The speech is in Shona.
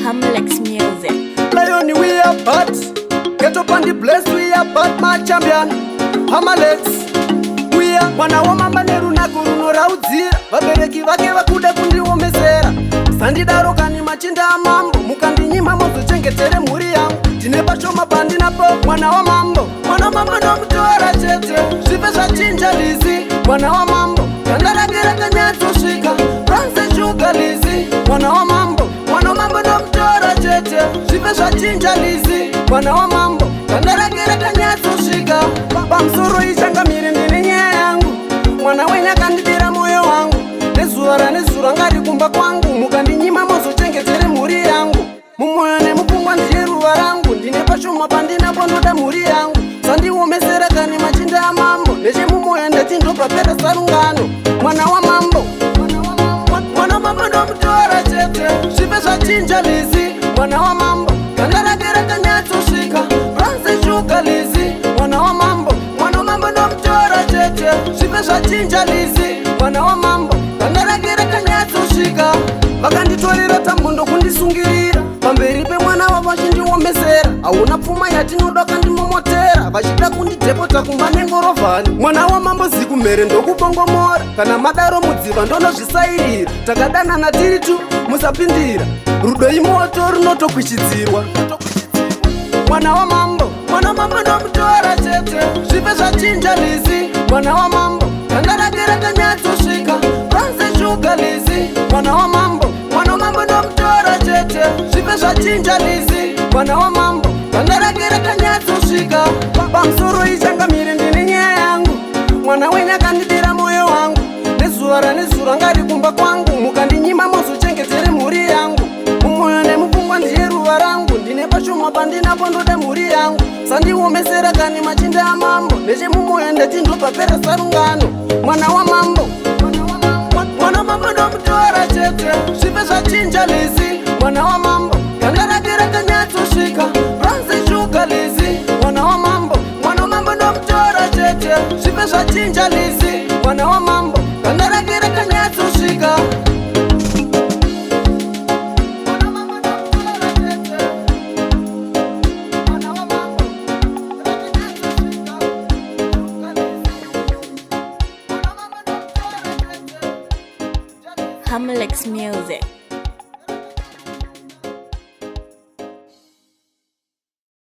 Hamlex Music. Lion, we are bad. Get up on the place, we are bad, my champion. Hamlex, we are wana wa mamba neruna kurunora udzira. Vabereki vake vakuda kundiomesera. Sandidaro kani machinda amambo. Mukandinyima mozochengetere mhuri yangu. Ndine pashoma pandinapo mwana wa mambo. Mwana wa mambo ndomutora chete. Zvipe zvachinja lizi. Mwana wa mambo. Kandarakira kanyatsosvika. Bronze sugar lizi. Mwana wa mambo. Mwana wa mambo ndomutora chete. Zvipe zvachinja lizi. Mwana wa mambo. Kandarakira kanyatsosvika. Pamusoro ichangamire ndine nyaya yangu. Mwana wenyu akandidira moyo wangu. Nezuva ranezuro ngari kumba kwangu. Mukandinyima mozochengetere mhuri yangu. Mumwoyo nemupfungwa ndiye ruva rangu. Ndine pashoma pandinapo ndoda mhuri yangu. Sandiomesera kani machinda amambo. Nechemumwoyo ndati ndopapera sarungano. Mwana wa mambo. Mwana wa mambo ndomutora chete. Zvipe zvachinja lizi. Mwana wa mambo. Kandarakira kanyatsosvika. Bronze sugar lizi. Mwana wa mambo. Mwana wa mambo ndomutora chete. Zvipe zvachinja lizi. Mwana wa mambo. Kandarakira kanyatsosvika. Vakanditorera tambo ndokundisungirira. Pamberi pemwana wavo vachindiomesera. Hauna pfuma yatinoda kandimomotera. Vachida kundidhepota kumba nengorovhani. Mwana wa mambo zikumhere ndokubongomora. Kana madaro mudziva ndonozvisairira. Takadanana tiri tu musapindira. Rudo imoto runotokwichidzirwa. Mwana wa mambo. Mwana wa mambo ndomutora chete. Zvipe zvachinja lizi. Mwana wa mambo. Kandarakira kanyatsosvika. Bronze sugar lizi. Mwana wa mambo. Mwana wa mambo ndomutora chete. Zvipe zvachinja lizi. Mwana wa mambo. Kandarakira kanyatsosvika. Pamusoro ichangamire ndine nyaya yangu. Mwana wenyu akandidira moyo wangu. Nezuva ranezuro ngari kumba kwangu. Mukandinyima mozochengetere mhuri yangu. Mumwoyo nemupfungwa ndiye ruva rangu. Ndine pashoma pandinapo ndoda mhuri yangu. Sandiomesera kani machinda amambo. Nechemumwoyo ndati ndopapera sarungano. Mwana wa mambo. Mwana wa mambo ndomutora chete. Zvipe zvachinja lizi. Mwana wa mambo. Kandarakira kanyatsosvika. Bronze sugar lizi. Mwana wa mambo. Mwana wa mambo ndomutora chete. Zvipe zvachinja lizi. Mwana wa mambo. Kandarakira kanyatsosvika. Hamlex Music.